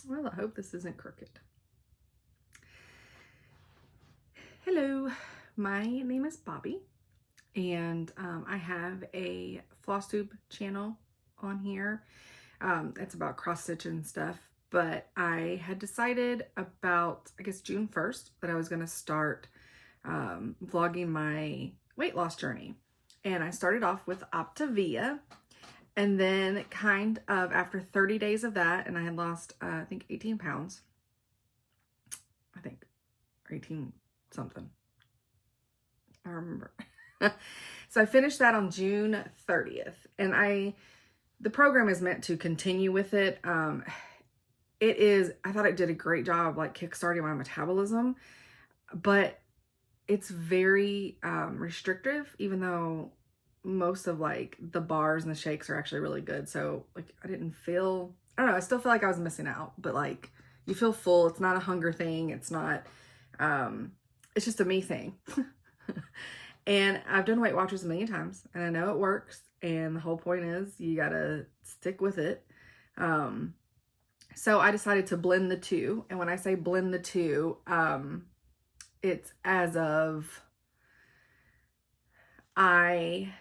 Well, I hope this isn't crooked. Hello, my name is Bobby, and I have a floss tube channel on here. It's about cross stitch and stuff, but I had decided about, I guess, June 1st that I was going to start vlogging my weight loss journey. And I started off with Optavia, and then kind of after 30 days of that, and I had lost, I think 18 pounds, I think, or 18 something. I remember. So I finished that on June 30th, and the program is meant to continue with it. I thought it did a great job like kickstarting my metabolism, but it's very restrictive, even though most of like the bars and the shakes are actually really good. So like I don't know, I still feel like I was missing out, but like you feel full. It's not a hunger thing. It's not, it's just a me thing. And I've done Weight Watchers a million times and I know it works. And the whole point is you gotta stick with it. So I decided to blend the two. And when I say blend the two, it's as of I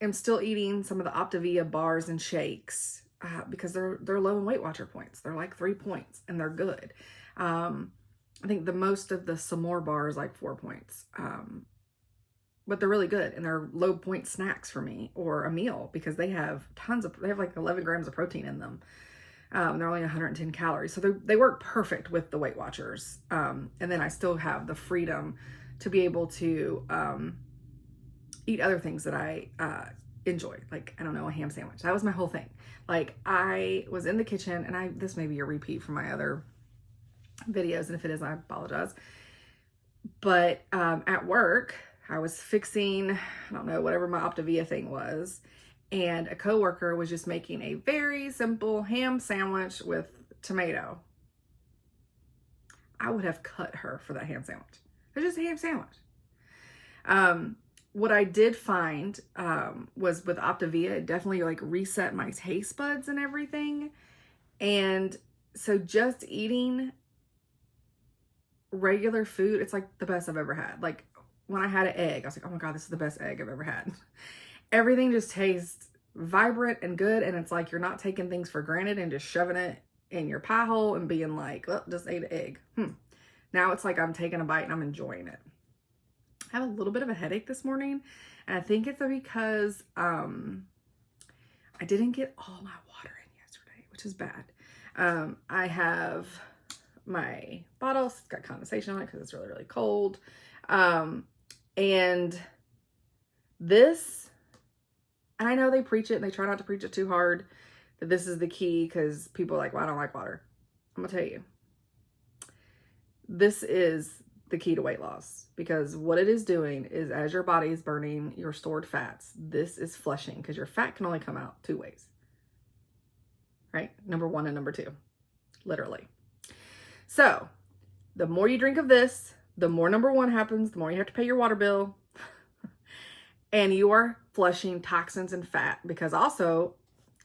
am still eating some of the Optavia bars and shakes because they're low in Weight Watcher points. They're like 3 points and they're good. I think the most of the some more bar is like 4 points. But they're really good and they're low point snacks for me or a meal because they have like 11 grams of protein in them. They're only 110 calories. So they work perfect with the Weight Watchers. And then I still have the freedom to be able to eat other things that I enjoy. Like, I don't know, a ham sandwich. That was my whole thing. Like I was in the kitchen and this may be a repeat from my other videos. And if it is, I apologize. But at work, I was fixing, I don't know, whatever my Optavia thing was. And a coworker was just making a very simple ham sandwich with tomato. I would have cut her for that ham sandwich. It's just a ham sandwich. What I did find was with Optavia, it definitely like reset my taste buds and everything. And so just eating regular food, it's like the best I've ever had. Like when I had an egg, I was like, oh my God, this is the best egg I've ever had. Everything just tastes vibrant and good. And it's like, you're not taking things for granted and just shoving it in your pie hole and being like, well, just ate an egg. Now it's like I'm taking a bite and I'm enjoying it. I have a little bit of a headache this morning. And I think it's because I didn't get all my water in yesterday, which is bad. I have my bottle, it's got condensation on it because it's really, really cold. And this, and I know they preach it and they try not to preach it too hard, that this is the key because people are like, well, I don't like water. I'm gonna tell you, this is the key to weight loss because what it is doing is as your body is burning your stored fats, this is flushing because your fat can only come out 2 ways, right? Number 1 and number 2, literally. So the more you drink of this, the more number 1 happens, the more you have to pay your water bill. And you are flushing toxins and fat because also,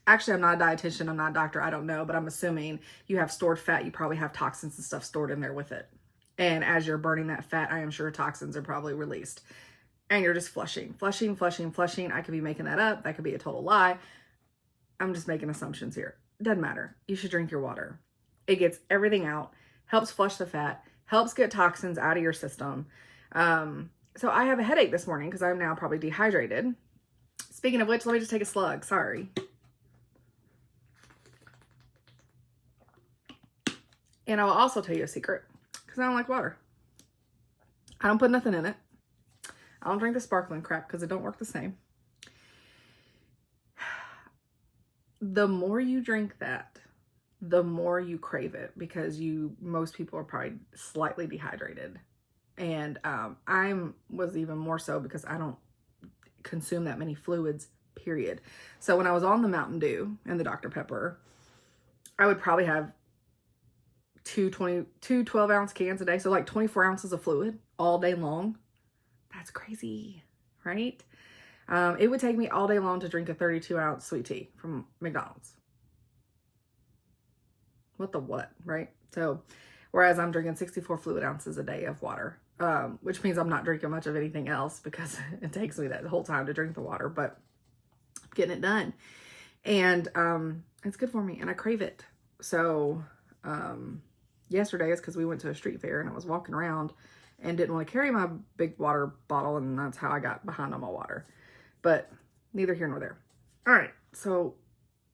actually, I'm not a dietitian, I'm not a doctor, I don't know, but I'm assuming you have stored fat, you probably have toxins and stuff stored in there with it. And as you're burning that fat, I am sure toxins are probably released. And you're just flushing. I could be making that up. That could be a total lie. I'm just making assumptions here. Doesn't matter. You should drink your water. It gets everything out, helps flush the fat, helps get toxins out of your system. So I have a headache this morning because I'm now probably dehydrated. Speaking of which, let me just take a slug. Sorry. And I'll also tell you a secret because I don't like water. I don't put nothing in it. I don't drink the sparkling crap because it don't work the same. The more you drink that, the more you crave it because most people are probably slightly dehydrated. And I was even more so because I don't consume that many fluids, period. So when I was on the Mountain Dew and the Dr. Pepper, I would probably have two 12-ounce cans a day. So like 24 ounces of fluid all day long. That's crazy, right? It would take me all day long to drink a 32-ounce sweet tea from McDonald's. what, right? So, whereas I'm drinking 64 fluid ounces a day of water, which means I'm not drinking much of anything else because it takes me that whole time to drink the water, but I'm getting it done. And it's good for me and I crave it. So yesterday is because we went to a street fair and I was walking around and didn't want to carry my big water bottle, and that's how I got behind on my water. But neither here nor there. All right, so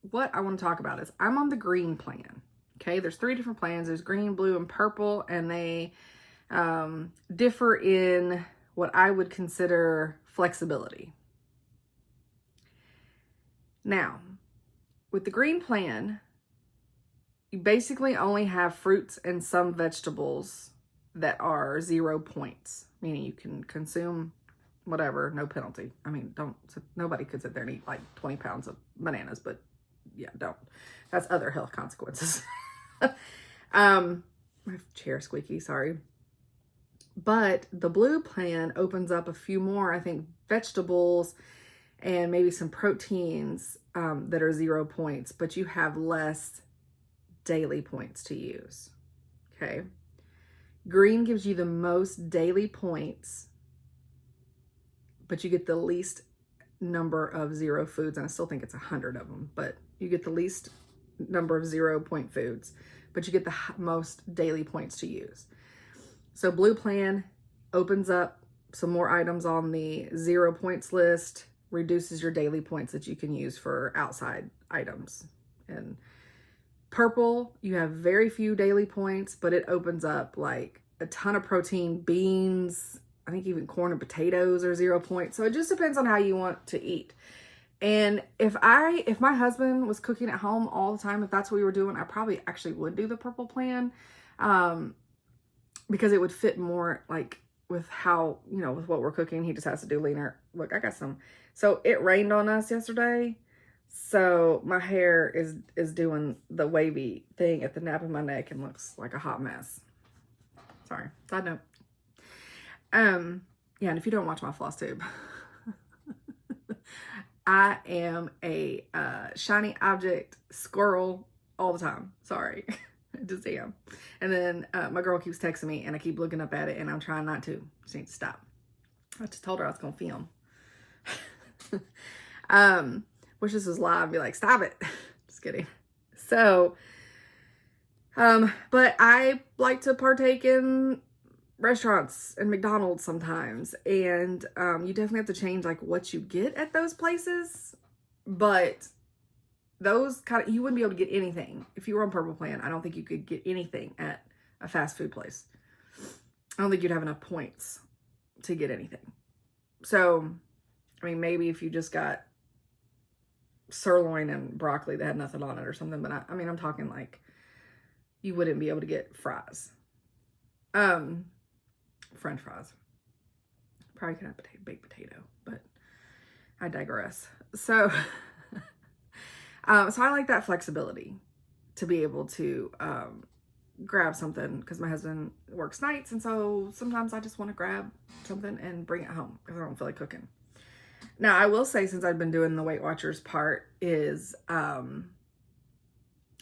what I want to talk about is I'm on the green plan. Okay, there's 3 different plans. There's green, blue, and purple, and they differ in what I would consider flexibility. Now, with the green plan, you basically only have fruits and some vegetables that are 0 points, meaning you can consume whatever, no penalty. I mean, nobody could sit there and eat like 20 pounds of bananas, but yeah, don't. That's other health consequences. My chair squeaky, sorry. But the blue plan opens up a few more, I think, vegetables and maybe some proteins that are 0 points, but you have less daily points to use. Okay. Green gives you the most daily points, but you get the least number of 0 foods. And I still think it's 100 of them, but you get the least number of 0 point foods, but you get the most daily points to use. So blue plan opens up some more items on the 0 points list, reduces your daily points that you can use for outside items. And purple, you have very few daily points, but it opens up like a ton of protein, beans, I think even corn and potatoes are 0 points. So it just depends on how you want to eat. And if my husband was cooking at home all the time, if that's what we were doing, I probably actually would do the purple plan, because it would fit more like with how, with what we're cooking. He just has to do leaner. Look, I got some. So it rained on us yesterday. So my hair is doing the wavy thing at the nape of my neck and looks like a hot mess. Sorry, side note. Yeah, and if you don't watch my floss tube, I am a shiny object squirrel all the time. Sorry, I just am. And then my girl keeps texting me and I keep looking up at it and I'm trying not to. She needs to stop. I just told her I was gonna film. Wish this was live, be like, stop it. Just kidding. So, but I like to partake in restaurants and McDonald's sometimes, and you definitely have to change like what you get at those places, but those you wouldn't be able to get anything if you were on purple plan. I don't think you could get anything at a fast food place. I don't think you'd have enough points to get anything. So, I mean, maybe if you just got sirloin and broccoli that had nothing on it or something, but I mean, I'm talking like you wouldn't be able to get fries. French fries. Probably could have baked potato, but I digress. So, so I like that flexibility to be able to grab something because my husband works nights, and so sometimes I just want to grab something and bring it home because I don't feel like cooking. Now, I will say, since I've been doing the Weight Watchers part, is I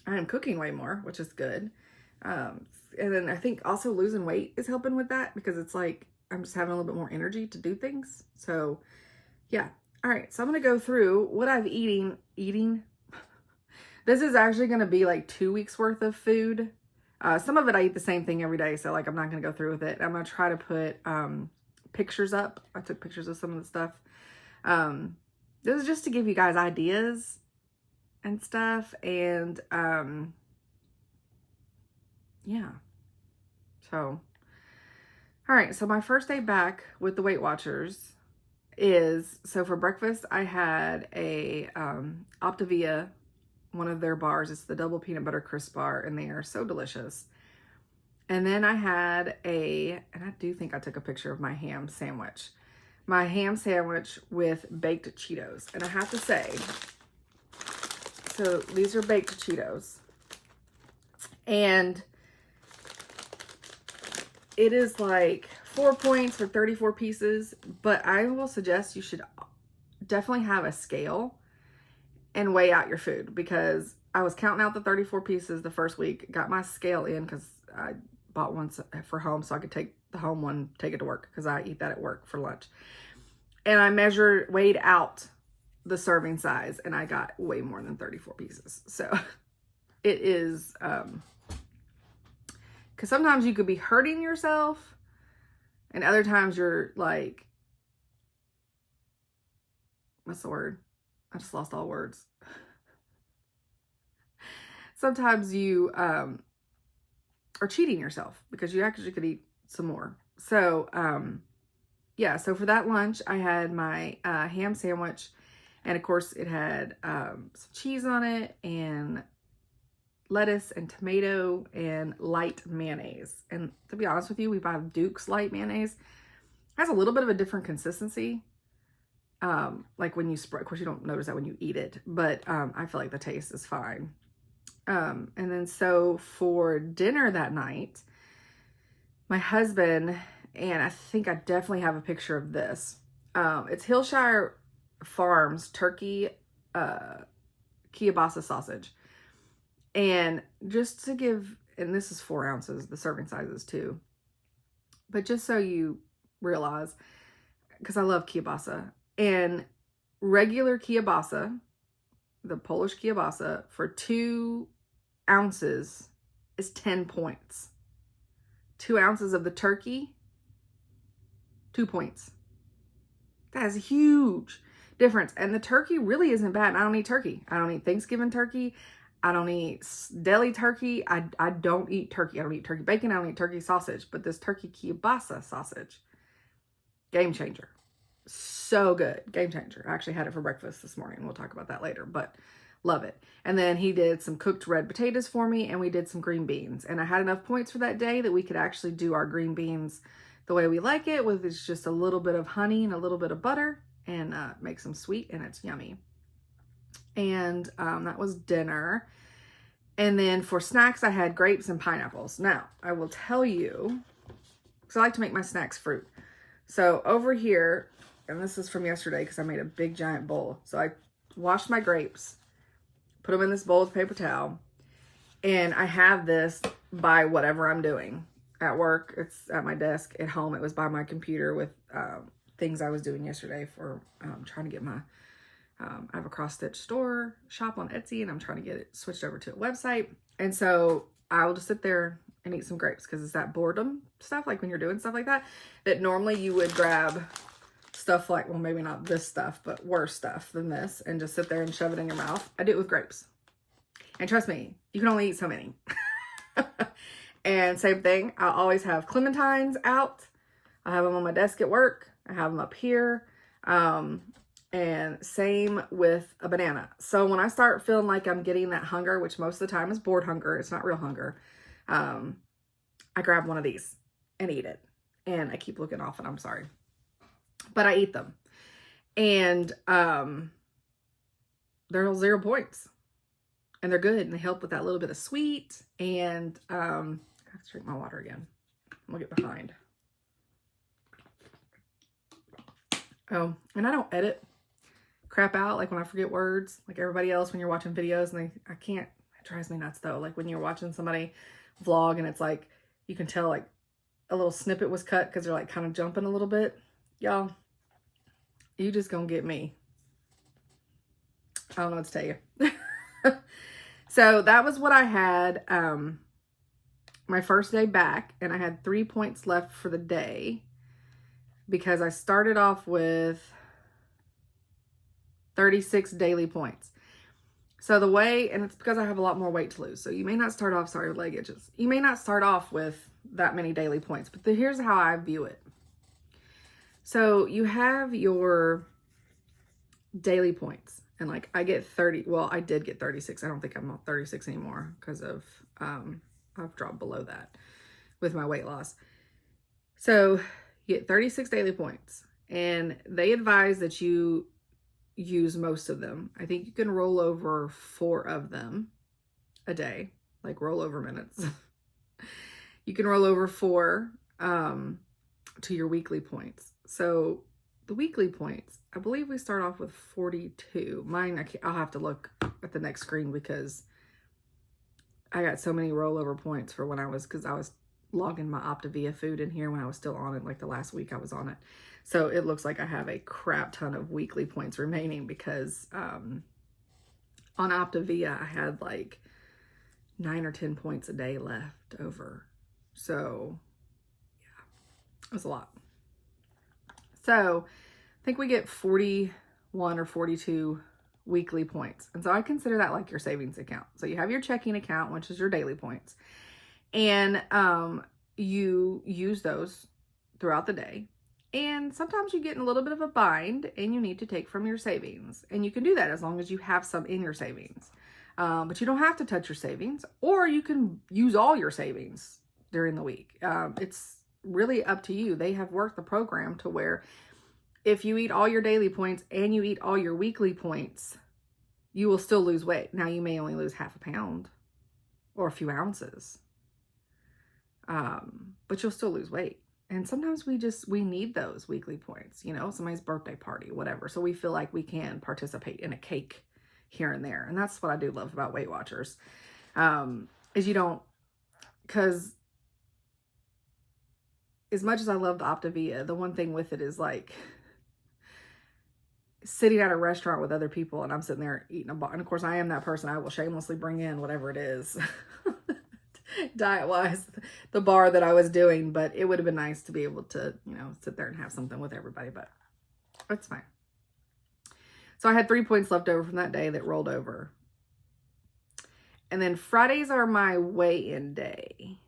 am cooking way more, which is good. And then I think also losing weight is helping with that because it's like I'm just having a little bit more energy to do things. So, yeah. All right. So I'm going to go through what I've eating. This is actually going to be like 2 weeks worth of food. Some of it I eat the same thing every day. So like I'm not going to go through with it. I'm going to try to put pictures up. I took pictures of some of the stuff. This is just to give you guys ideas and stuff. And yeah. So, all right. So my first day back with the Weight Watchers is, so for breakfast, I had a Optavia, one of their bars. It's the double peanut butter crisp bar, and they are so delicious. And then I had and I do think I took a picture of my ham sandwich. My ham sandwich with baked Cheetos. And I have to say, so these are baked Cheetos. And it is like 4 points for 34 pieces. But I will suggest you should definitely have a scale and weigh out your food, because I was counting out the 34 pieces the first week, got my scale in because I bought one for home so I could take the home one, take it to work because I eat that at work for lunch. And I weighed out the serving size, and I got way more than 34 pieces. So it is, because sometimes you could be hurting yourself, and other times you're like, what's the word? I just lost all words. Sometimes you are cheating yourself because you actually could eat some more. So, yeah, so for that lunch, I had my ham sandwich, and of course it had some cheese on it, and lettuce and tomato and light mayonnaise. And to be honest with you, we buy Duke's light mayonnaise. It has a little bit of a different consistency. Like when you spread, of course you don't notice that when you eat it, but I feel like the taste is fine. And then so for dinner that night, my husband, and I think I definitely have a picture of this. It's Hillshire Farms turkey kielbasa sausage. And just to give, and this is 4 ounces, the serving sizes too. But just so you realize, because I love kielbasa, and regular kielbasa, the Polish kielbasa, for 2 ounces is 10 points. 2 ounces of the turkey, 2 points. That is a huge difference. And the turkey really isn't bad. I don't eat turkey. I don't eat Thanksgiving turkey. I don't eat deli turkey. I don't eat turkey. I don't eat turkey bacon. I don't eat turkey sausage. But this turkey kielbasa sausage, game changer. So good. Game changer. I actually had it for breakfast this morning. We'll talk about that later, but love it. And then he did some cooked red potatoes for me, and we did some green beans. And I had enough points for that day that we could actually do our green beans the way we like it, with just a little bit of honey and a little bit of butter, and makes them sweet, and it's yummy. And that was dinner. And then for snacks, I had grapes and pineapples. Now, I will tell you, because I like to make my snacks fruit. So over here, and this is from yesterday because I made a big giant bowl. So I washed my grapes, put them in this bowl with paper towel, and I have this by whatever I'm doing. At work, it's at my desk. At home, it was by my computer with things I was doing yesterday for trying to get my, I have a cross-stitch shop on Etsy, and I'm trying to get it switched over to a website. And so I will just sit there and eat some grapes because it's that boredom stuff, like when you're doing stuff like that, that normally you would grab stuff like, well, maybe not this stuff, but worse stuff than this, and just sit there and shove it in your mouth. I do it with grapes. And trust me, you can only eat so many. And same thing, I always have clementines out. I have them on my desk at work. I have them up here. And same with a banana. So when I start feeling like I'm getting that hunger, which most of the time is bored hunger, it's not real hunger, I grab one of these and eat it. And I keep looking off, and I'm sorry. But I eat them. And they're 0 points. And they're good, and they help with that little bit of sweet. And I have to drink my water again. We'll get behind. Oh, and I don't edit crap out, like when I forget words, like everybody else when you're watching videos, and I can't, it drives me nuts though. Like when you're watching somebody vlog, and it's like, you can tell like a little snippet was cut because they're like kind of jumping a little bit. Y'all, you just gonna get me. I don't know what to tell you. So that was what I had my first day back, and I had 3 points left for the day because I started off with 36 daily points. So the way, and it's because I have a lot more weight to lose. So you may not start off, sorry, leg itches. You may not start off with that many daily points, but here's how I view it. So you have your daily points. And like I get 30, well, I did get 36. I don't think I'm on 36 anymore because of, I've dropped below that with my weight loss. So you get 36 daily points, and they advise that you use most of them. I think you can roll over 4 of them a day, like rollover minutes. You can roll over 4 to your weekly points. So the weekly points, I believe we start off with 42. Mine, I'll have to look at the next screen because I got so many rollover points for when because I was logging my Optavia food in here when I was still on it, like the last week I was on it. So it looks like I have a crap ton of weekly points remaining because on Optavia I had like 9 or 10 points a day left over. So yeah, it was a lot. So I think we get 41 or 42 weekly points. And so I consider that like your savings account. So you have your checking account, which is your daily points. And you use those throughout the day. And sometimes you get in a little bit of a bind and you need to take from your savings. And you can do that as long as you have some in your savings. But you don't have to touch your savings, or you can use all your savings during the week. It's really up to you. They have worked the program to where if you eat all your daily points and you eat all your weekly points, you will still lose weight. Now, you may only lose half a pound or a few ounces, but you'll still lose weight. And sometimes we need those weekly points, you know, somebody's birthday party, whatever. So we feel like we can participate in a cake here and there. And that's what I do love about Weight Watchers, is you don't, because as much as I love the Optavia, the one thing with it is like sitting at a restaurant with other people and I'm sitting there eating a bar. And of course I am that person. I will shamelessly bring in whatever it is diet wise, the bar that I was doing, but it would have been nice to be able to, you know, sit there and have something with everybody, but it's fine. So I had 3 points left over from that day that rolled over. And then Fridays are my weigh-in day.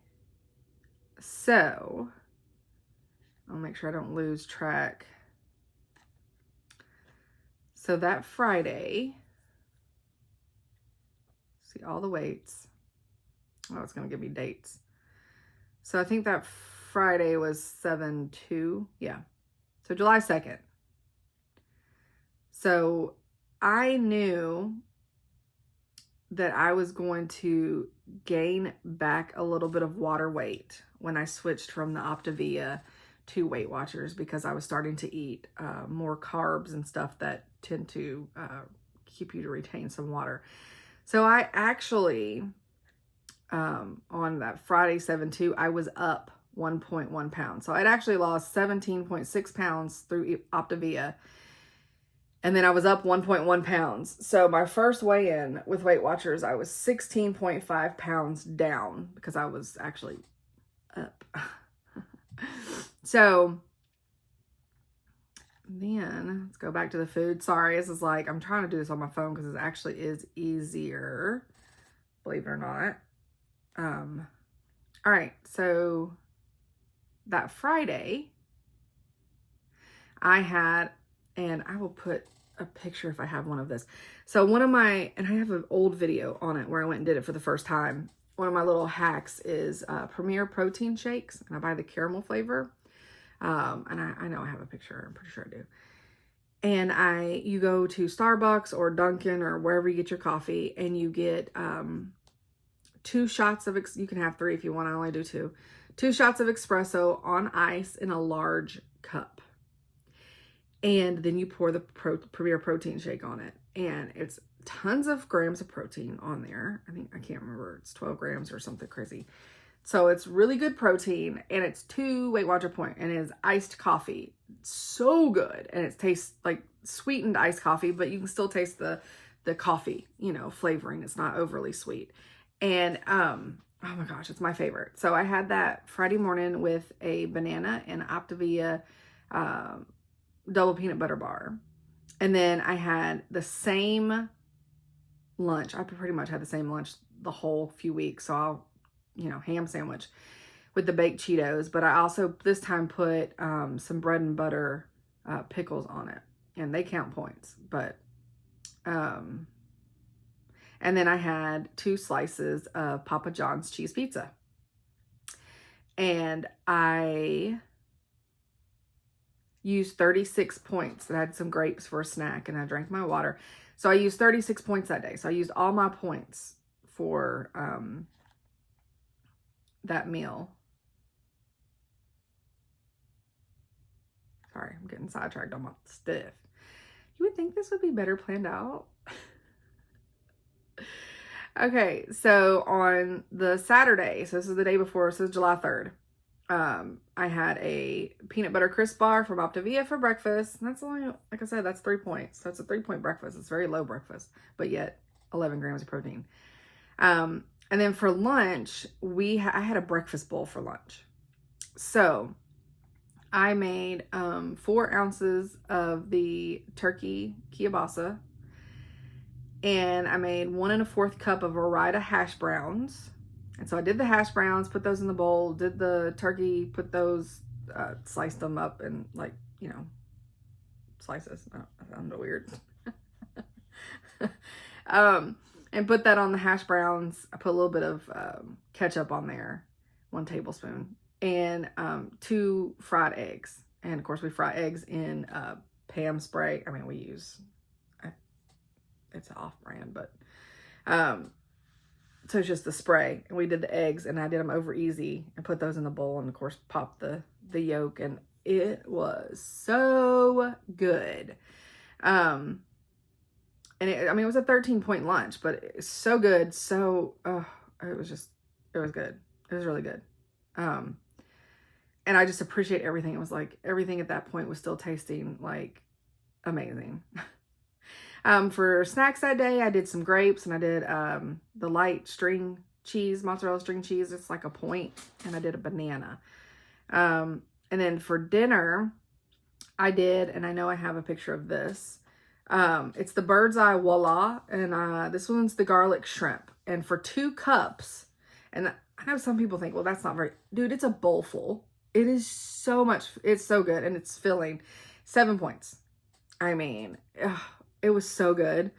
So I'll make sure I don't lose track. So that Friday, see all the weights. Oh, it's going to give me dates. So I think that Friday was 7/2. Yeah. So July 2nd. So I knew that I was going to gain back a little bit of water weight when I switched from the Optavia to Weight Watchers, because I was starting to eat more carbs and stuff that tend to keep you to retain some water. So I actually, on that Friday 7/2, I was up 1.1 pounds. So I'd actually lost 17.6 pounds through Optavia. And then I was up 1.1 pounds. So my first weigh-in with Weight Watchers, I was 16.5 pounds down because I was actually up. So then let's go back to the food. Sorry, this is like, I'm trying to do this on my phone because it actually is easier, believe it or not. All right, so that Friday I had, and I will put a picture if I have one of this. So one of my, and I have an old video on it where I went and did it for the first time. One of my little hacks is Premier protein shakes, and I buy the caramel flavor. And I know I have a picture. I'm pretty sure I do. And you go to Starbucks or Dunkin' or wherever you get your coffee, and you get 2 shots of, you can have 3 if you want. I only do 2. 2 shots of espresso on ice in a large cup. And then you pour the Premier protein shake on it. And it's tons of grams of protein on there. I think, I can't remember. It's 12 grams or something crazy. So it's really good protein, and it's 2 Weight Watcher point, and it is iced coffee. It's so good. And it tastes like sweetened iced coffee, but you can still taste the coffee, you know, flavoring. It's not overly sweet. And, oh my gosh, it's my favorite. So I had that Friday morning with a banana and Optavia, double peanut butter bar. And then I had the same lunch. I pretty much had the same lunch the whole few weeks. So I'll, you know, ham sandwich with the baked Cheetos. But I also this time put some bread and butter pickles on it. And they count points. But, and then I had 2 slices of Papa John's cheese pizza. And I used 36 points. I had some grapes for a snack, and I drank my water. So I used 36 points that day. So I used all my points for that meal. Sorry, I'm getting sidetracked on my stuff. You would think this would be better planned out. Okay, so on the Saturday, so this is the day before, so it's July 3rd. I had a peanut butter crisp bar from Optavia for breakfast. And that's only, like I said, that's 3 points. So it's a 3-point breakfast. It's very low breakfast, but yet 11 grams of protein. And then for lunch, I had a breakfast bowl for lunch. So I made 4 ounces of the turkey kielbasa, and I made 1 1/4 cup of Ore-Ida hash browns. And so I did the hash browns, put those in the bowl, did the turkey, put those, sliced them up in, like, you know, slices. That sounded weird. And put that on the hash browns. I put a little bit of ketchup on there, 1 tablespoon, and 2 fried eggs. And of course, we fry eggs in Pam spray. I mean, we use, it's off-brand, but so it's just the spray. And we did the eggs, and I did them over easy and put those in the bowl, and of course popped the yolk, and it was so good. And I mean, it was a 13-point lunch, but it's so good. So, it was good. It was really good. And I just appreciate everything. It was like everything at that point was still tasting like amazing. For snacks that day, I did some grapes, and I did the light string cheese, mozzarella string cheese. It's like a point, and I did a banana. And then for dinner, I did, and I know I have a picture of this. It's the Bird's Eye Voila, and this one's the garlic shrimp. And for 2 cups, and I know some people think, well, that's not very, dude, it's a bowl full. It is so much, it's so good, and it's filling. 7 points. I mean, it was so good.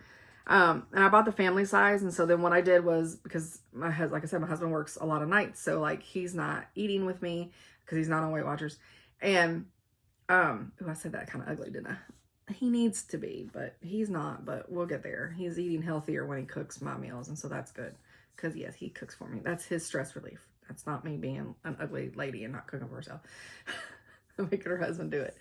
And I bought the family size, and so then what I did was, because like I said, my husband works a lot of nights, so like he's not eating with me because he's not on Weight Watchers. And I said that kind of ugly, didn't I? He needs to be, but he's not, but we'll get there. He's eating healthier when he cooks my meals, and so that's good. Because, yes, he cooks for me. That's his stress relief. That's not me being an ugly lady and not cooking for herself. Making her husband do it.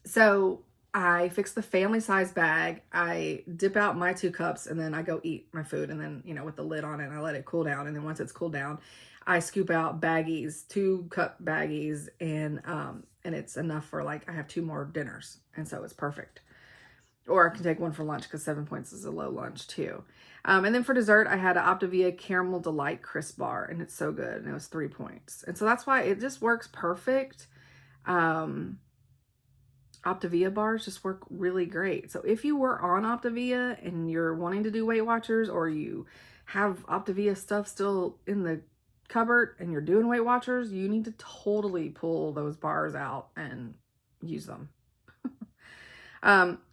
So I fix the family size bag. I dip out my 2 cups, and then I go eat my food, and then, you know, with the lid on it, I let it cool down. And then once it's cooled down, I scoop out baggies, 2-cup baggies, and it's enough for, like, I have 2 more dinners, and so it's perfect. Or I can take 1 for lunch, because 7 points is a low lunch too. And then for dessert, I had an Optavia Caramel Delight Crisp Bar, and it's so good, and it was 3 points. And so that's why it just works perfect. Optavia bars just work really great. So if you were on Optavia and you're wanting to do Weight Watchers, or you have Optavia stuff still in the cupboard and you're doing Weight Watchers, you need to totally pull those bars out and use them.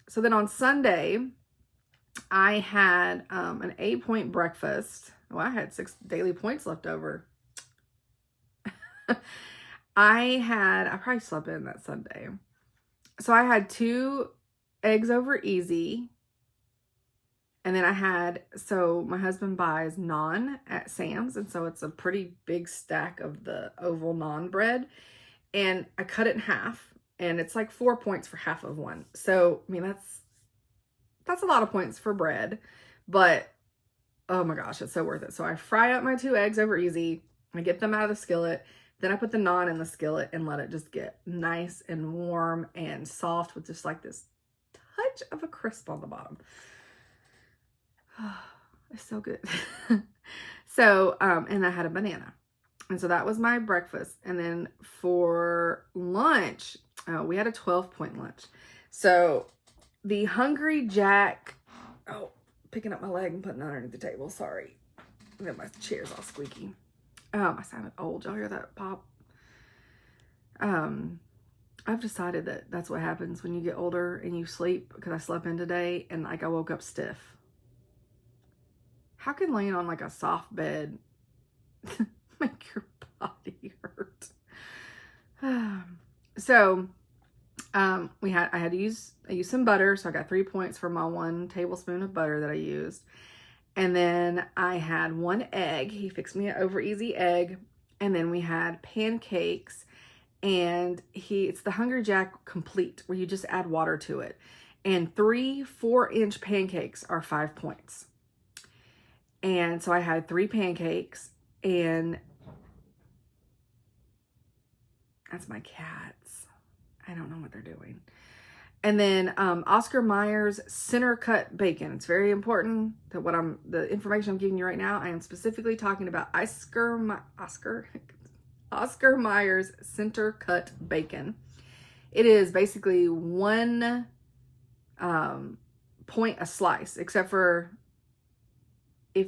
So then on Sunday, I had an 8-point breakfast. Well, I had 6 daily points left over. I probably slept in that Sunday. So I had 2 eggs over easy. And then so my husband buys naan at Sam's. And so it's a pretty big stack of the oval naan bread. And I cut it in half. And it's like 4 points for half of one. So, I mean, that's a lot of points for bread. But, oh my gosh, it's so worth it. So I fry up my 2 eggs over easy. I get them out of the skillet. Then I put the naan in the skillet and let it just get nice and warm and soft with just like this touch of a crisp on the bottom. It's so good. So, and I had a banana. And so that was my breakfast. And then for lunch, we had a 12-point lunch. So the Hungry Jack, picking up my leg and putting it underneath the table. Sorry. And then my chair's all squeaky. I sounded old. Y'all hear that pop? I've decided that that's what happens when you get older and you sleep, because I slept in today and like I woke up stiff. How can laying on like a soft bed make your body hurt? So, I used some butter. So I got 3 points for my 1 tablespoon of butter that I used. And then I had 1 egg. He fixed me an over easy egg. And then we had pancakes, and it's the Hungry Jack Complete, where you just add water to it. And 3 4-inch pancakes are 5 points. And so I had 3 pancakes, and that's my cats. I don't know what they're doing. And then Oscar Mayer's center cut bacon. It's very important that the information I'm giving you right now, I am specifically talking about Oscar Mayer's center cut bacon. It is basically 1 point a slice, except for I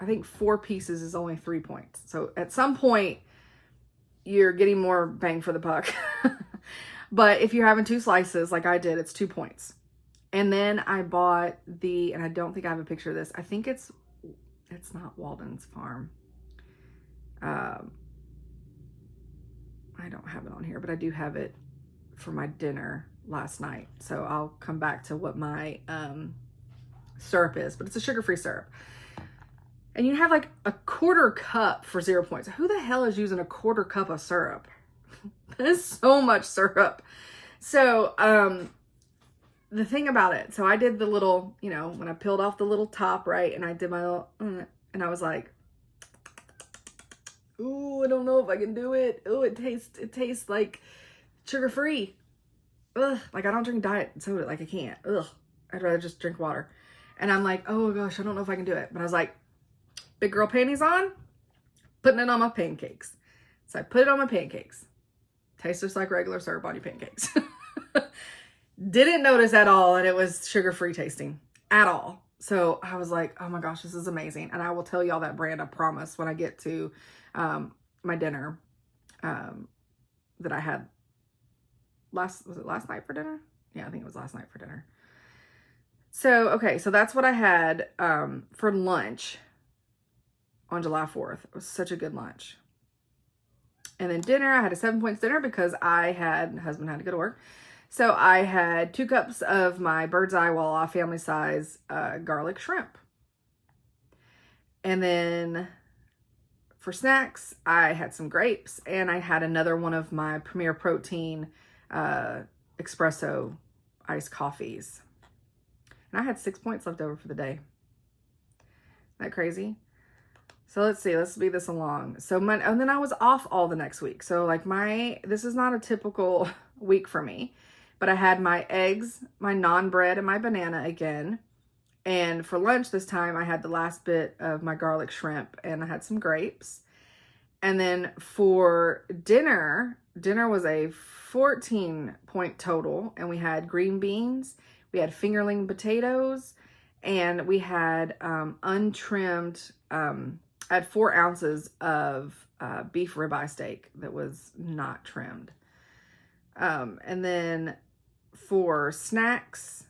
think 4 pieces is only 3 points. So at some point, you're getting more bang for the buck. But if you're having 2 slices like I did, it's 2 points. And then I bought and I don't think I have a picture of this. I think it's not Walden's Farm. I don't have it on here, but I do have it for my dinner last night. So I'll come back to what my syrup is, but it's a sugar-free syrup. And you have like a 1/4 cup for 0 points. Who the hell is using a 1/4 cup of syrup? That is so much syrup. So, the thing about it, so I did the little, when I peeled off the little top, right? And I did my little, and I was like, ooh, I don't know if I can do it. Ooh, it tastes like sugar-free. Ugh, like I don't drink diet soda. Like I can't. Ugh, I'd rather just drink water. And I'm like, oh gosh, I don't know if I can do it. But I was like, big girl panties on, putting it on my pancakes. So I put it on my pancakes. Tastes just like regular syrup on your pancakes. Didn't notice at all that it was sugar-free tasting at all. So I was like, oh my gosh, this is amazing. And I will tell y'all that brand, I promise, when I get to my dinner that I had was it last night for dinner? Yeah, I think it was last night for dinner. So, okay, so that's what I had for lunch on July 4th. It was such a good lunch. And then dinner, I had a 7 points dinner because husband had to go to work. So I had 2 cups of my Bird's Eye Walleye family size garlic shrimp. And then for snacks, I had some grapes, and I had another one of my Premier Protein espresso iced coffees. And I had 6 points left over for the day. Isn't that crazy? So let's see, let's speed this along. So and then I was off all the next week. So like this is not a typical week for me, but I had my eggs, my naan bread, and my banana again. And for lunch this time, I had the last bit of my garlic shrimp, and I had some grapes. And then for dinner was a 14-point total, and we had green beans, we had fingerling potatoes, and we had untrimmed, I had 4 ounces of beef ribeye steak that was not trimmed. And then for snacks,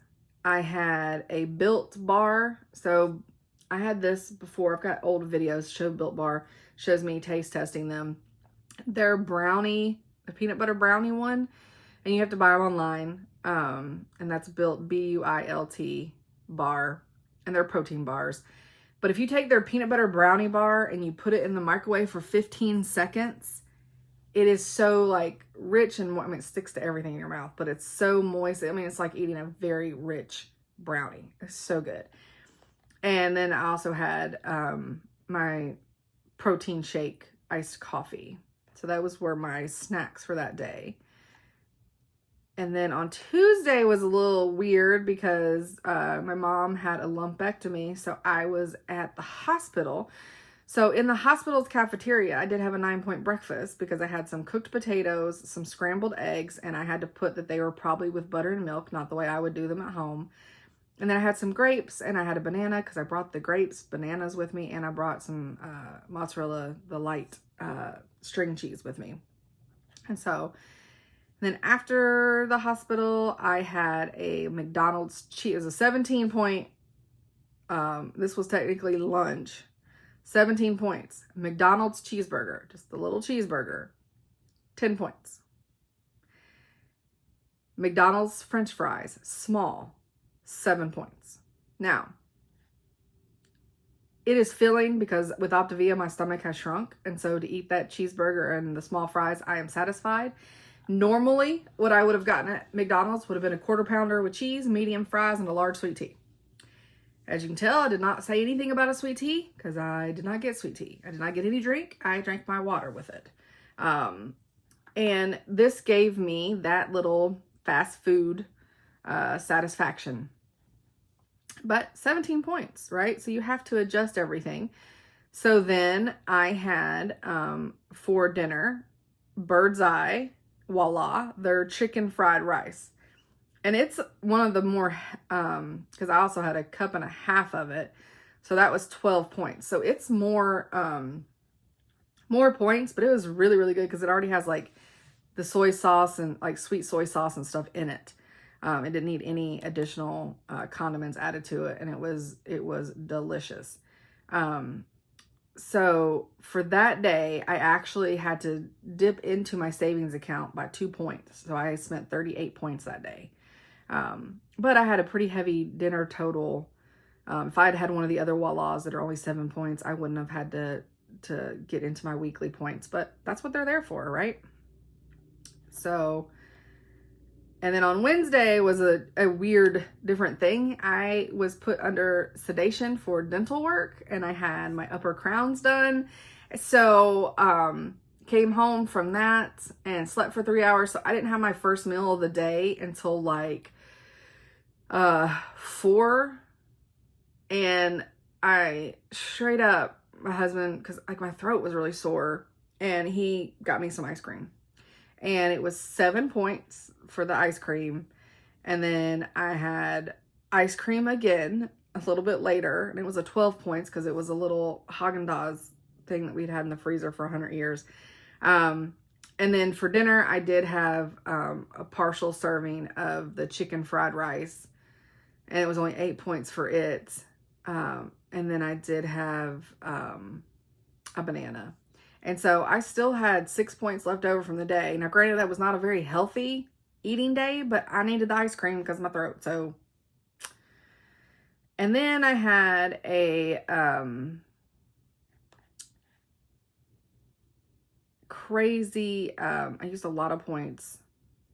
I had a Built bar. So I had this before. I've got old videos show Built bar. Shows me taste testing them. They're brownie, the peanut butter brownie one. And you have to buy them online. And that's Built, B-U-I-L-T bar. And they're protein bars. But if you take their peanut butter brownie bar and you put it in the microwave for 15 seconds, it is so like rich and it sticks to everything in your mouth, but it's so moist. I mean, it's like eating a very rich brownie. It's so good. And then I also had my protein shake iced coffee. So that were my snacks for that day. And then on Tuesday was a little weird because my mom had a lumpectomy, so I was at the hospital. So in the hospital's cafeteria, I did have a 9-point breakfast because I had some cooked potatoes, some scrambled eggs, and I had to put that they were probably with butter and milk, not the way I would do them at home. And then I had some grapes, and I had a banana because I brought the bananas with me, and I brought some mozzarella, the light string cheese with me. And so then after the hospital, I had a McDonald's cheese. It was a 17-point, this was technically lunch. 17 points. McDonald's cheeseburger, just the little cheeseburger, 10 points. McDonald's French fries, small, 7 points. Now, it is filling because with Optavia, my stomach has shrunk. And so to eat that cheeseburger and the small fries, I am satisfied. Normally, what I would have gotten at McDonald's would have been a 1/4 pounder with cheese, medium fries, and a large sweet tea. As you can tell, I did not say anything about a sweet tea because I did not get sweet tea. I did not get any drink. I drank my water with it. And this gave me that little fast food satisfaction. But 17 points, right? So you have to adjust everything. So then I had, for dinner, Bird's Eye, voila, their chicken fried rice. And it's one of the more, because I also had a cup and a half of it. So that was 12 points. So it's more points, but it was really, really good because it already has like the soy sauce and like sweet soy sauce and stuff in it. It didn't need any additional condiments added to it, and it was delicious. So for that day, I actually had to dip into my savings account by 2 points. So I spent 38 points that day. But I had a pretty heavy dinner total. If I had had one of the other Walla's that are only 7 points, I wouldn't have had to get into my weekly points, but that's what they're there for, right? So, and then on Wednesday was a weird, different thing. I was put under sedation for dental work, and I had my upper crowns done. So, came home from that and slept for 3 hours. So I didn't have my first meal of the day until like 4. And I straight up, my husband, because like my throat was really sore, and he got me some ice cream. And it was 7 points for the ice cream. And then I had ice cream again a little bit later, and it was a 12 points because it was a little Haagen-Dazs thing that we'd had in the freezer for 100 years. And then for dinner, I did have a partial serving of the chicken fried rice, and it was only 8 points for it. And then I did have a banana. And so I still had 6 points left over from the day. Now, granted, that was not a very healthy eating day, but I needed the ice cream because of my throat. So, and then I had a crazy, I used a lot of points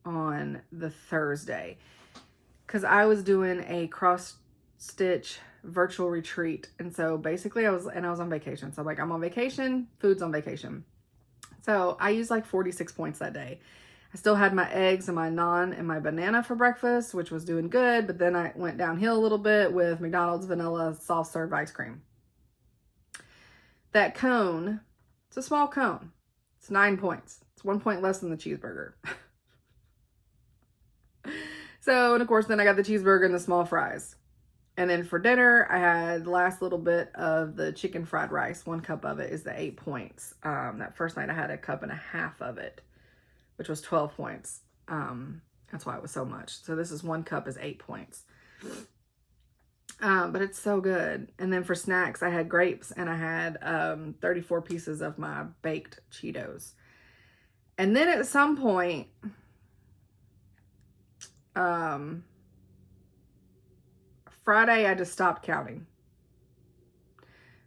on the Thursday because I was doing a cross stitch virtual retreat. And so basically I was on vacation. So like, I'm on vacation, food's on vacation. So I used like 46 points that day. I still had my eggs and my naan and my banana for breakfast, which was doing good. But then I went downhill a little bit with McDonald's vanilla soft serve ice cream. That cone, it's a small cone. It's 9 points. It's 1 point less than the cheeseburger. So, and of course, then I got the cheeseburger and the small fries. And then for dinner, I had the last little bit of the chicken fried rice. 1 cup of it is the 8 points. That first night I had a cup and a half of it, which was 12 points. That's why it was so much. So this is 1 cup is 8 points. But it's so good. And then for snacks, I had grapes, and I had 34 pieces of my baked Cheetos. And then at some point, Friday, I just stopped counting.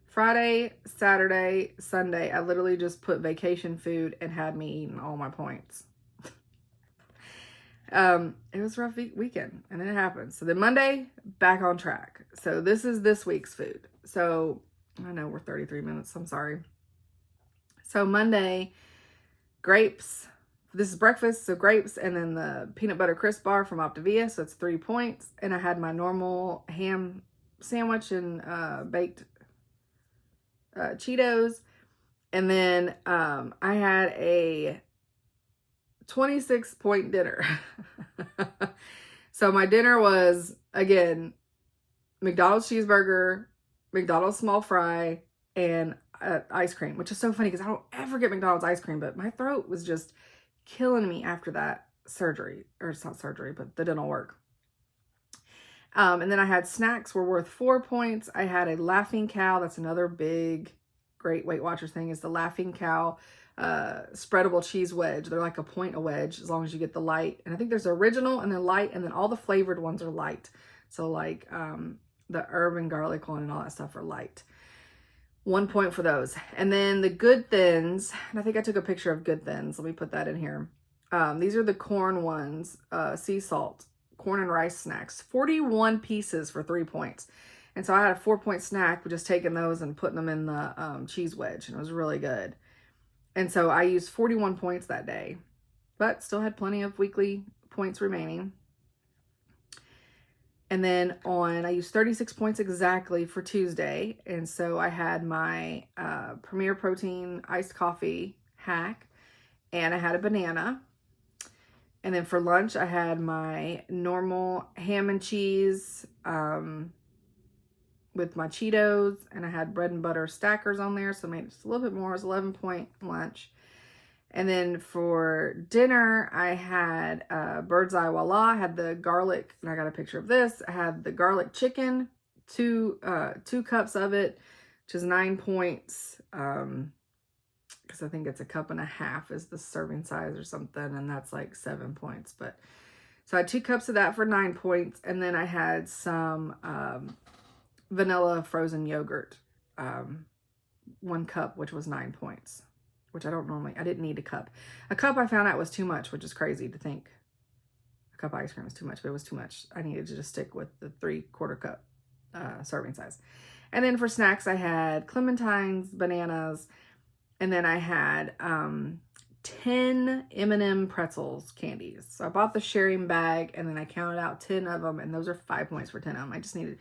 Friday, Saturday, Sunday, I literally just put vacation food and had me eating all my points. It was a rough weekend, and then it happened. So then Monday, back on track. So this is this week's food. So I know we're 33 minutes. I'm sorry. So Monday, grapes. This is breakfast, so grapes, and then the peanut butter crisp bar from Optavia, so it's 3 points. And I had my normal ham sandwich and baked Cheetos. And then I had a 26-point dinner. So my dinner was, again, McDonald's cheeseburger, McDonald's small fry, and ice cream, which is so funny because I don't ever get McDonald's ice cream, but my throat was just killing me after that surgery, or it's not surgery, but the dental work. And then I had snacks were worth 4 points. I had a Laughing Cow. That's another big, great Weight Watchers thing, is the Laughing Cow spreadable cheese wedge. They're like a point a wedge as long as you get the light. And I think there's original and then light, and then all the flavored ones are light. So like the herb and garlic one and all that stuff are light. 1 point for those. And then the Good Thins, and I think I took a picture of Good Thins. Let me put that in here. These are the corn ones, sea salt, corn and rice snacks. 41 pieces for 3 points. And so I had a 4-point snack with just taking those and putting them in the cheese wedge, and it was really good. And so I used 41 points that day, but still had plenty of weekly points remaining. And then I used 36 points exactly for Tuesday. And so I had my Premier Protein iced coffee hack, and I had a banana. And then for lunch, I had my normal ham and cheese with my Cheetos, and I had bread and butter stackers on there, so I made just a little bit more. It was 11-point lunch. And then for dinner, I had Bird's Eye Voila. I had the garlic, and I got a picture of this. I had the garlic chicken, two cups of it, which is 9 points, because I think it's a cup and a half is the serving size or something, and that's like 7 points. But so I had 2 cups of that for 9 points, and then I had some vanilla frozen yogurt, 1 cup, which was 9 points, which I didn't need a cup. A cup I found out was too much, which is crazy to think a cup of ice cream is too much, but it was too much. I needed to just stick with the 3/4 cup serving size. And then for snacks, I had clementines, bananas, and then I had 10 M&M pretzels candies. So I bought the sharing bag, and then I counted out 10 of them, and those are 5 points for 10 of them. I just needed,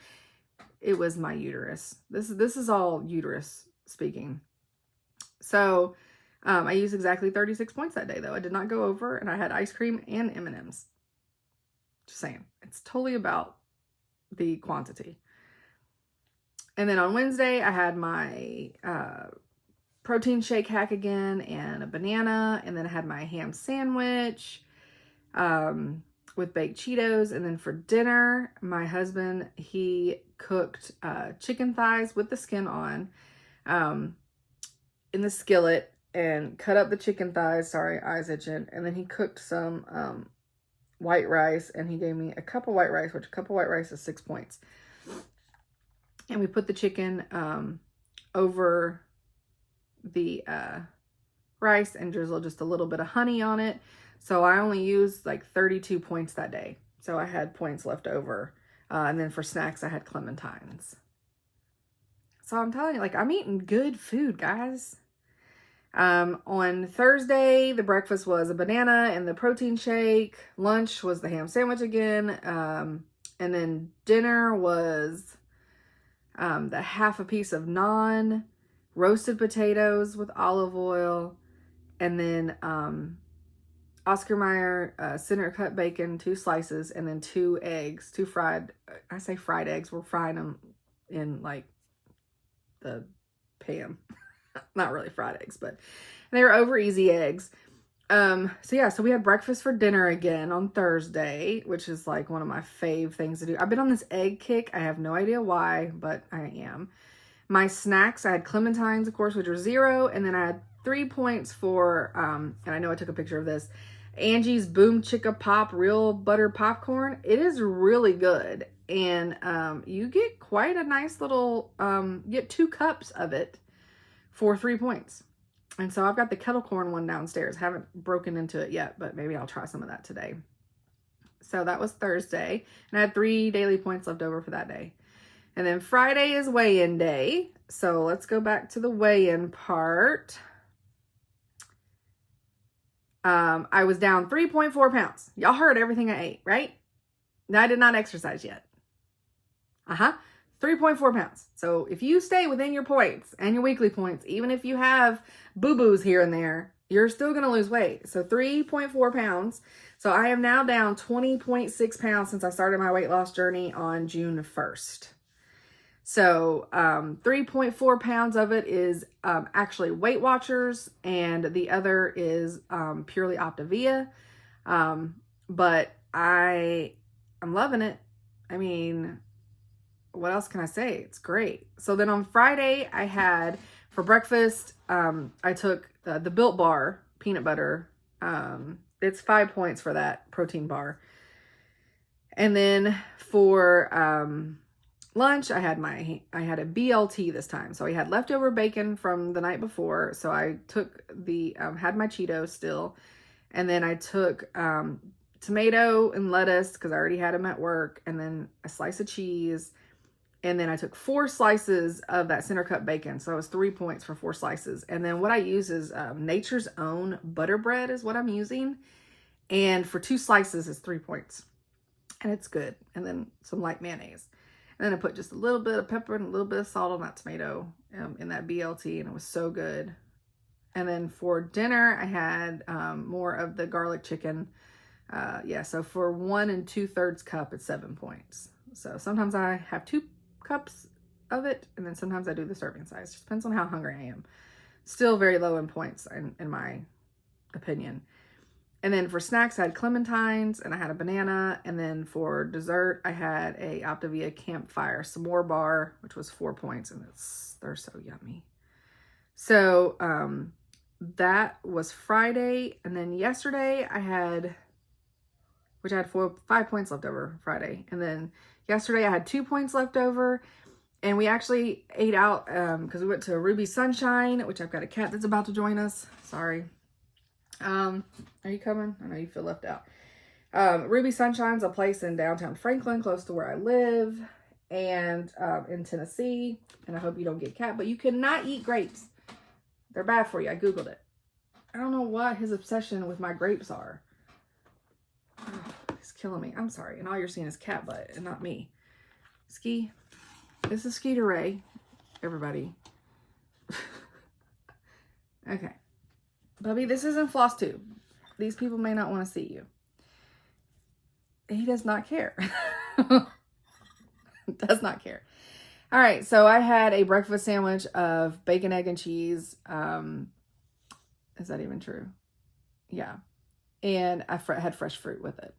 it was my uterus. This is all uterus speaking. So I used exactly 36 points that day, though. I did not go over, and I had ice cream and M&Ms. Just saying. It's totally about the quantity. And then on Wednesday, I had my protein shake hack again and a banana. And then I had my ham sandwich with baked Cheetos. And then for dinner, my husband, he cooked chicken thighs with the skin on in the skillet, and cut up the chicken thighs. Sorry, eyes itching. And then he cooked some white rice, and he gave me a cup of white rice, which a cup of white rice is 6 points. And we put the chicken over the rice and drizzled just a little bit of honey on it. So I only used like 32 points that day. So I had points left over. And then for snacks, I had clementines. So I'm telling you, like, I'm eating good food, guys. On Thursday, the breakfast was a banana and the protein shake. Lunch was the ham sandwich again. And then dinner was the half a piece of naan, roasted potatoes with olive oil, and then Oscar Mayer center cut bacon, 2 slices, and then 2 eggs, 2 fried, I say fried eggs, we're frying them in like the pan. Not really fried eggs, but they were over easy eggs. So we had breakfast for dinner again on Thursday, which is like one of my fave things to do. I've been on this egg kick. I have no idea why, but I am. My snacks, I had clementines, of course, which are 0. And then I had 3 points for, and I know I took a picture of this, Angie's Boom Chicka Pop Real Butter Popcorn. It is really good. And you get quite a nice little, get 2 cups of it for 3 points. And so I've got the kettle corn one downstairs. Haven't broken into it yet, but maybe I'll try some of that today. So that was Thursday. And I had 3 daily points left over for that day. And then Friday is weigh-in day. So let's go back to the weigh-in part. I was down 3.4 pounds. Y'all heard everything I ate, right? And I did not exercise yet. 3.4 pounds. So if you stay within your points and your weekly points, even if you have boo-boos here and there, you're still going to lose weight. So 3.4 pounds. So I am now down 20.6 pounds since I started my weight loss journey on June 1st. So 3.4 pounds of it is actually Weight Watchers, and the other is purely Optavia. But I'm loving it. I mean, what else can I say? It's great. So then on Friday, I had for breakfast, I took the Built Bar peanut butter. It's 5 points for that protein bar. And then for lunch, I had a BLT this time. So I had leftover bacon from the night before. So I took had my Cheetos still. And then I took tomato and lettuce because I already had them at work. And then a slice of cheese And then I took 4 slices of that center cut bacon. So it was 3 points for 4 slices. And then what I use is Nature's Own butter bread is what I'm using. And for 2 slices is 3 points. And it's good. And then some light mayonnaise. And then I put just a little bit of pepper and a little bit of salt on that tomato in that BLT. And it was so good. And then for dinner, I had more of the garlic chicken. So for 1 2/3 cup, it's 7 points. So sometimes I have 2 cups of it, and then sometimes I do the serving size. Just depends on how hungry I am. Still very low in points in my opinion. And then for snacks, I had clementines and I had a banana. And then for dessert, I had a Optavia Campfire s'more bar, which was 4 points, and they're so yummy. So that was Friday. And then yesterday I had 5 points left over Friday. And then yesterday I had 2 points left over. And we actually ate out because we went to Ruby Sunshine, which I've got a cat that's about to join us. Sorry. Are you coming? I know you feel left out. Ruby Sunshine's a place in downtown Franklin, close to where I live, and in Tennessee. And I hope you don't get cat, but you cannot eat grapes. They're bad for you. I Googled it. I don't know what his obsession with my grapes are. Oh, he's killing me. I'm sorry. And all you're seeing is cat butt and not me. Ski. This is Skeeter Ray, everybody. Okay. Bubby, this isn't floss tube. These people may not want to see you. He does not care. Does not care. All right, so I had a breakfast sandwich of bacon, egg, and cheese. Is that even true? Yeah. And I had fresh fruit with it.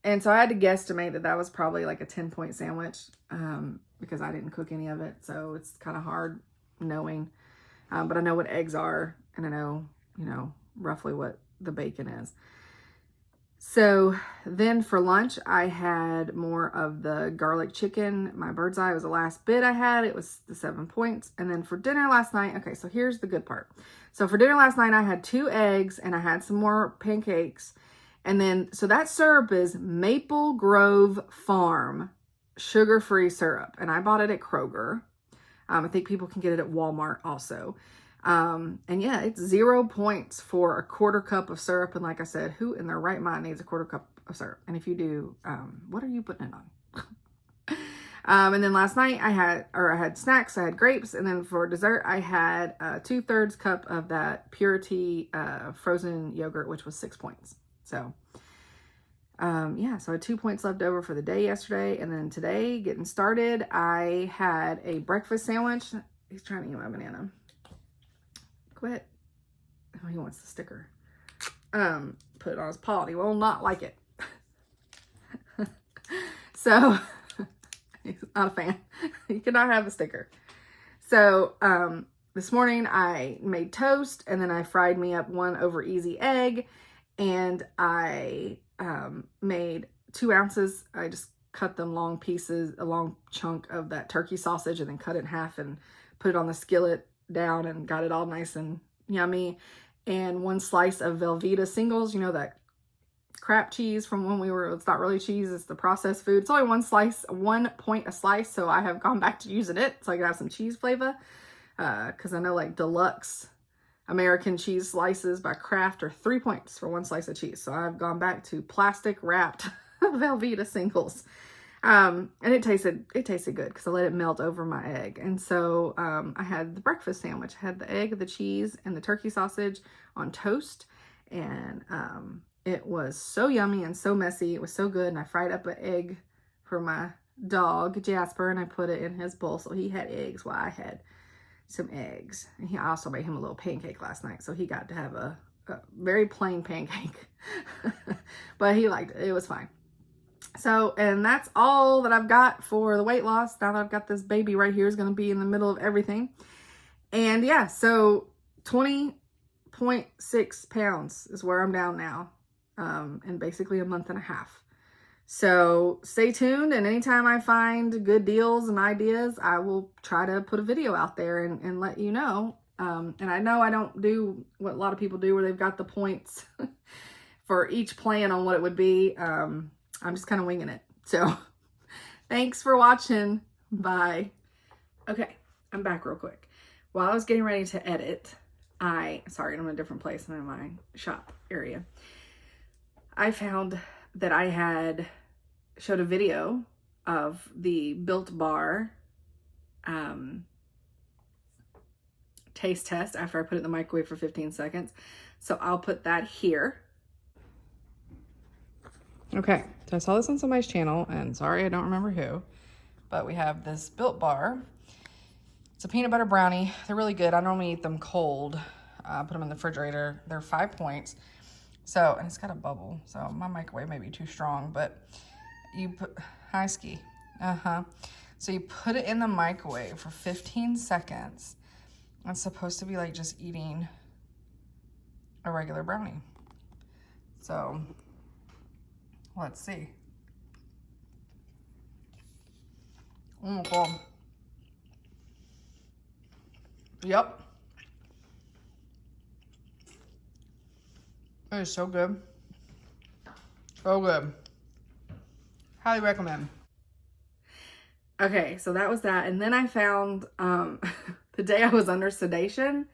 And so I had to guesstimate that was probably like a 10-point sandwich because I didn't cook any of it. So it's kind of hard knowing. But I know what eggs are, and I know, roughly what the bacon is. So then for lunch, I had more of the garlic chicken. My bird's eye was the last bit I had. It was the 7 points. And then for dinner last night, okay, so here's the good part. So for dinner last night, I had 2 eggs and I had some more pancakes. And then, so that syrup is Maple Grove Farm sugar-free syrup. And I bought it at Kroger. I think people can get it at Walmart also. And yeah, it's 0 points for a 1/4 cup of syrup. And like I said, who in their right mind needs a 1/4 cup of syrup? And if you do, what are you putting it on? And then last night I had snacks. I had grapes. And then for dessert, I had 2/3 cup of that Purity, frozen yogurt, which was 6 points. So, so I had 2 points left over for the day yesterday. And then today, getting started, I had a breakfast sandwich. He's trying to eat my banana. Quit. Oh, he wants the sticker. Put it on his paw. He will not like it. So, he's not a fan. You cannot have the sticker. So, this morning I made toast and then I fried me up 1 over easy egg. And I made 2 ounces. I just cut them long pieces, a long chunk of that turkey sausage, and then cut it in half and put it on the skillet down and got it all nice and yummy. And 1 slice of Velveeta singles, that crap cheese from when it's not really cheese, it's the processed food. It's only 1 slice, 1 point a slice. So I have gone back to using it so I can have some cheese flavor. Cause I know like deluxe American cheese slices by Kraft are 3 points for 1 slice of cheese. So I've gone back to plastic wrapped Velveeta singles. And it tasted good because I let it melt over my egg. And so, I had the breakfast sandwich. I had the egg, the cheese, and the turkey sausage on toast. And, it was so yummy and so messy. It was so good. And I fried up an egg for my dog, Jasper, and I put it in his bowl. So he had eggs while I had some eggs. And I also made him a little pancake last night. So he got to have a very plain pancake, but he liked it. It was fine. So, and that's all that I've got for the weight loss. Now that I've got this baby right here is going to be in the middle of everything. And yeah, so 20.6 pounds is where I'm down now, in basically a month and a half. So stay tuned, and anytime I find good deals and ideas, I will try to put a video out there and let you know. And I know I don't do what a lot of people do where they've got the points for each plan on what it would be. I'm just kind of winging it. So thanks for watching. Bye. Okay, I'm back real quick. While I was getting ready to edit, sorry, I'm in a different place than in my shop area. I found that I had showed a video of the Built Bar taste test after I put it in the microwave for 15 seconds. So I'll put that here. Okay, so I saw this on somebody's channel, and sorry, I don't remember who, but we have this Built Bar. It's a peanut butter brownie. They're really good. I normally eat them cold. Put them in the refrigerator. They're 5 points. So, and it's got a bubble, so my microwave may be too strong, but you put, hi Ski. So you put it in the microwave for 15 seconds. It's supposed to be like just eating a regular brownie. So, let's see. Oh my God. Yep. It is so good. So good. Highly recommend. Okay, so that was that. And then I found, the day I was under sedation,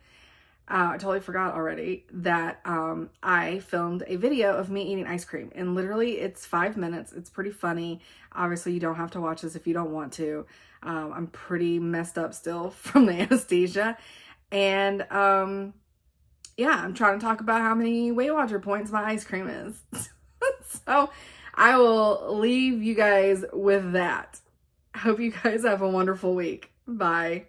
I totally forgot already that I filmed a video of me eating ice cream. And literally it's 5 minutes. It's pretty funny. Obviously you don't have to watch this if you don't want to. I'm pretty messed up still from the anesthesia. And yeah, I'm trying to talk about how many Weight Watcher points my ice cream is. So I will leave you guys with that. Hope you guys have a wonderful week. Bye.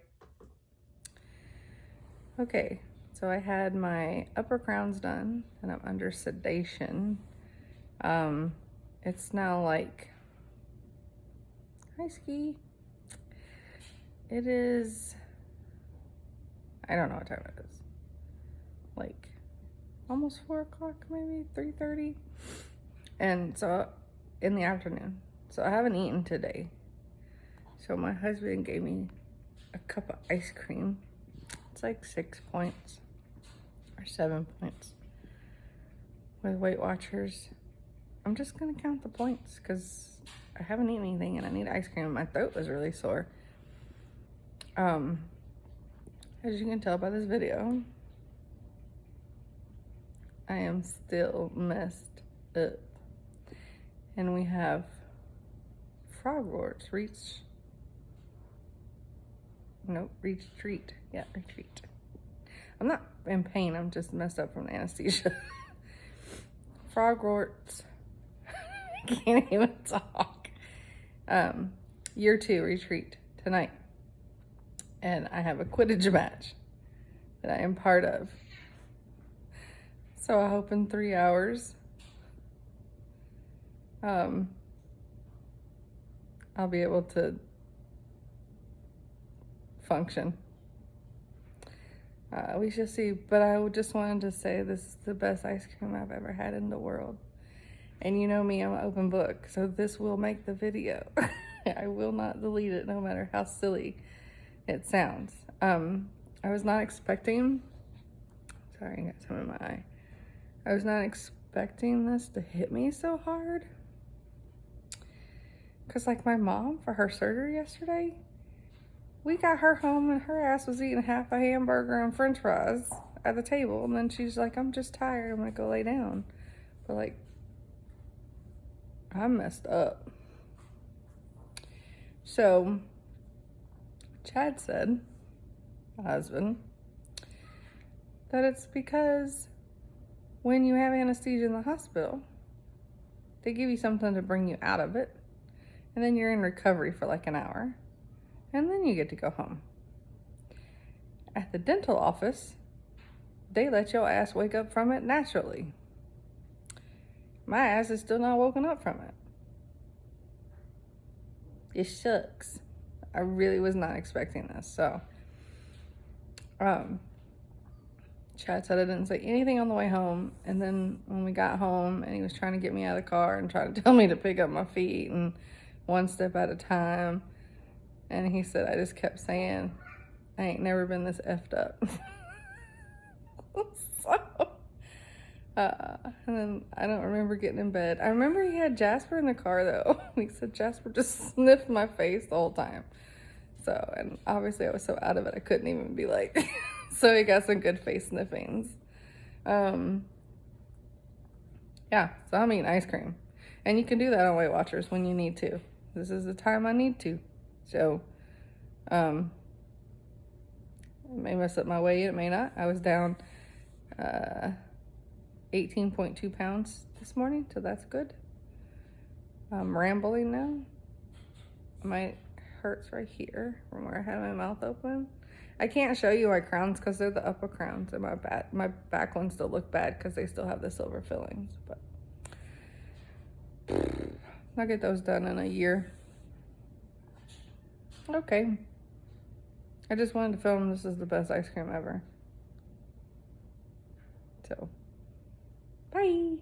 Okay, so I had my upper crowns done and I'm under sedation. It's now like, hi Ski. It is, I don't know what time it is. Like almost 4 o'clock, maybe 3:30. And so in the afternoon. So I haven't eaten today. So my husband gave me a cup of ice cream. It's like 6 points or 7 points with Weight Watchers. I'm just gonna count the points because I haven't eaten anything and I need ice cream. My throat was really sore. As you can tell by this video, I am still messed up. And we have frog retreat. Yeah, retreat. I'm not in pain, I'm just messed up from the anesthesia. Frogwarts. I can't even talk. Year 2 retreat tonight. And I have a Quidditch match that I am part of. So I hope in 3 hours, I'll be able to function. We shall see, but I just wanted to say this is the best ice cream I've ever had in the world. And you know me, I'm an open book, so this will make the video. I will not delete it no matter how silly it sounds. I was not expecting, sorry, I got some in my eye. I was not expecting this to hit me so hard. Cause like my mom for her surgery yesterday, we got her home and her ass was eating half a hamburger and french fries at the table. And then she's like, I'm just tired, I'm gonna go lay down. But like, I'm messed up. So Chad said, my husband, that it's because when you have anesthesia in the hospital, they give you something to bring you out of it. And then you're in recovery for like an hour. And then you get to go home. At the dental office, they let your ass wake up from it naturally. My ass is still not woken up from it. It sucks. I really was not expecting this. So, Chad said I didn't say anything on the way home. And then when we got home and he was trying to get me out of the car and trying to tell me to pick up my feet and one step at a time. And he said, I just kept saying, I ain't never been this effed up. And then I don't remember getting in bed. I remember he had Jasper in the car though. He said Jasper just sniffed my face the whole time. So, and obviously I was so out of it, I couldn't even be like, so he got some good face sniffings. Yeah, so I'm eating ice cream. And you can do that on Weight Watchers when you need to. This is the time I need to. So, it may mess up my weight, it may not. I was down 18.2 pounds this morning, so that's good. I'm rambling now. My hurts right here from where I had my mouth open. I can't show you my crowns because they're the upper crowns, and my back ones still look bad because they still have the silver fillings. But I'll get those done in a year. Okay. I just wanted to film this is the best ice cream ever. So, bye.